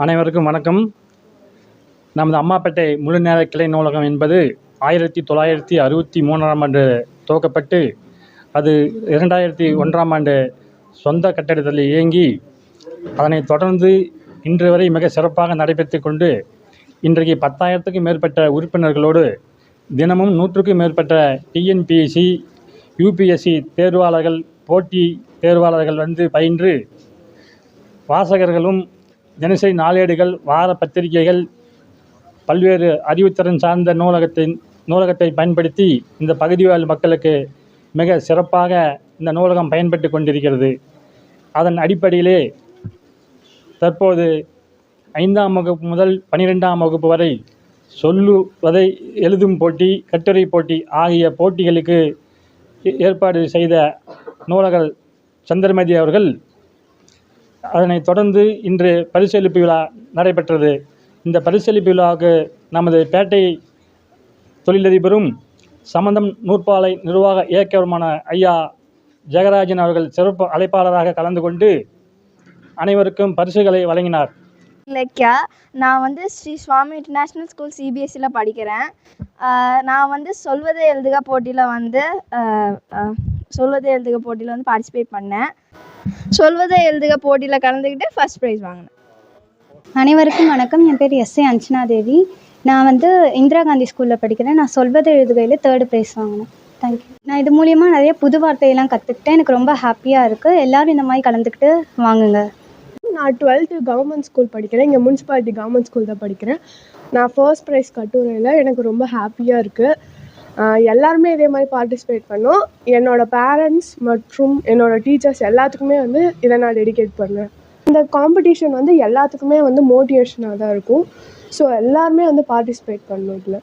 அனைவருக்கும் வணக்கம். நமது அம்மாப்பேட்டை முழுநேர கிளை நூலகம் என்பது 1963ஆம் ஆண்டு துவக்கப்பட்டு அது 2001ஆம் ஆண்டு சொந்த கட்டடத்தில் இயங்கி அதனைத் தொடர்ந்து இன்று வரை மிக சிறப்பாக நடைபெற்று கொண்டு இன்றைக்கு 10,000க்கும் மேற்பட்ட உறுப்பினர்களோடு தினமும் 100க்கும் மேற்பட்ட டிஎன்பிஎஸ்சி யூபிஎஸ்சி தேர்வாளர்கள் போட்டி தேர்வாளர்கள் வந்து பயின்று வாசகர்களும் தினசரி நாளேடுகள் வார பத்திரிகைகள் பல்வேறு அறிவுத்திறன் சார்ந்த நூலகத்தை பயன்படுத்தி இந்த பகுதிவாழ் மக்களுக்கு மிக சிறப்பாக இந்த நூலகம் பயன்பட்டு கொண்டிருக்கிறது. அதன் அடிப்படையிலே தற்போது 5ஆம் வகுப்பு முதல் 12ஆம் வகுப்பு வரை சொல்லுவதை எழுதும் போட்டி, கட்டுரை போட்டி ஆகிய போட்டிகளுக்கு ஏற்பாடு செய்த நூலகர் சந்திரமதி அவர்கள் அதனைத் தொடர்ந்து இன்று பரிசளிப்பு விழா நடைபெற்றது. இந்த பரிசளிப்பு விழாவுக்கு நமது பேட்டை தொழிலதிபரும் சம்பந்தம் நூற்பாலை நிர்வாக இயக்குனருமான ஐயா ஜெகராஜன் அவர்கள் சிறப்பு அழைப்பாளராக கலந்து கொண்டு அனைவருக்கும் பரிசுகளை வழங்கினார். இலக்கியா, நான் ஸ்ரீ சுவாமி இன்டர்நேஷ்னல் ஸ்கூல் சிபிஎஸ்சியில் படிக்கிறேன். நான் சொல்வதை எழுதுக போட்டியில் பார்ட்டிசிபேட் பண்ணேன். சொல்வதை எழுதுக போட்டியில் கலந்துக்கிட்டு ஃபர்ஸ்ட் ப்ரைஸ் வாங்கினேன். அனைவருக்கும் வணக்கம். என் பேர் எஸ்ஏ அஞ்சனா தேவி. நான் இந்திரா காந்தி ஸ்கூலில் படிக்கிறேன். நான் சொல்வதை எழுதுகையில் 3rd ப்ரைஸ் வாங்கினேன். தேங்க்யூ. நான் இது மூலிமா நிறைய புது வார்த்தையெல்லாம் கற்றுக்கிட்டேன். எனக்கு ரொம்ப ஹாப்பியாக இருக்குது. எல்லோரும் இந்த மாதிரி கலந்துக்கிட்டு வாங்குங்க. நான் 12th கவர்மெண்ட் ஸ்கூல் படிக்கிறேன். இங்கே முனிசிபாலிட்டி கவர்மெண்ட் ஸ்கூல் தான் படிக்கிறேன். நான் ஃபர்ஸ்ட் ப்ரைஸ் கட்டுரையில் எனக்கு ரொம்ப ஹாப்பியாக இருக்குது. எல்லாருமே இதே மாதிரி பார்ட்டிசிபேட் பண்ணோம். என்னோடய பேரண்ட்ஸ் மற்றும் என்னோடய டீச்சர்ஸ் எல்லாத்துக்குமே இதை நான் டெடிகேட் பண்ணுறேன். இந்த காம்படிஷன் எல்லாத்துக்குமே மோட்டிவேஷனாக தான் இருக்கும். ஸோ எல்லாருமே பார்ட்டிசிபேட் பண்ணணும் இதில்.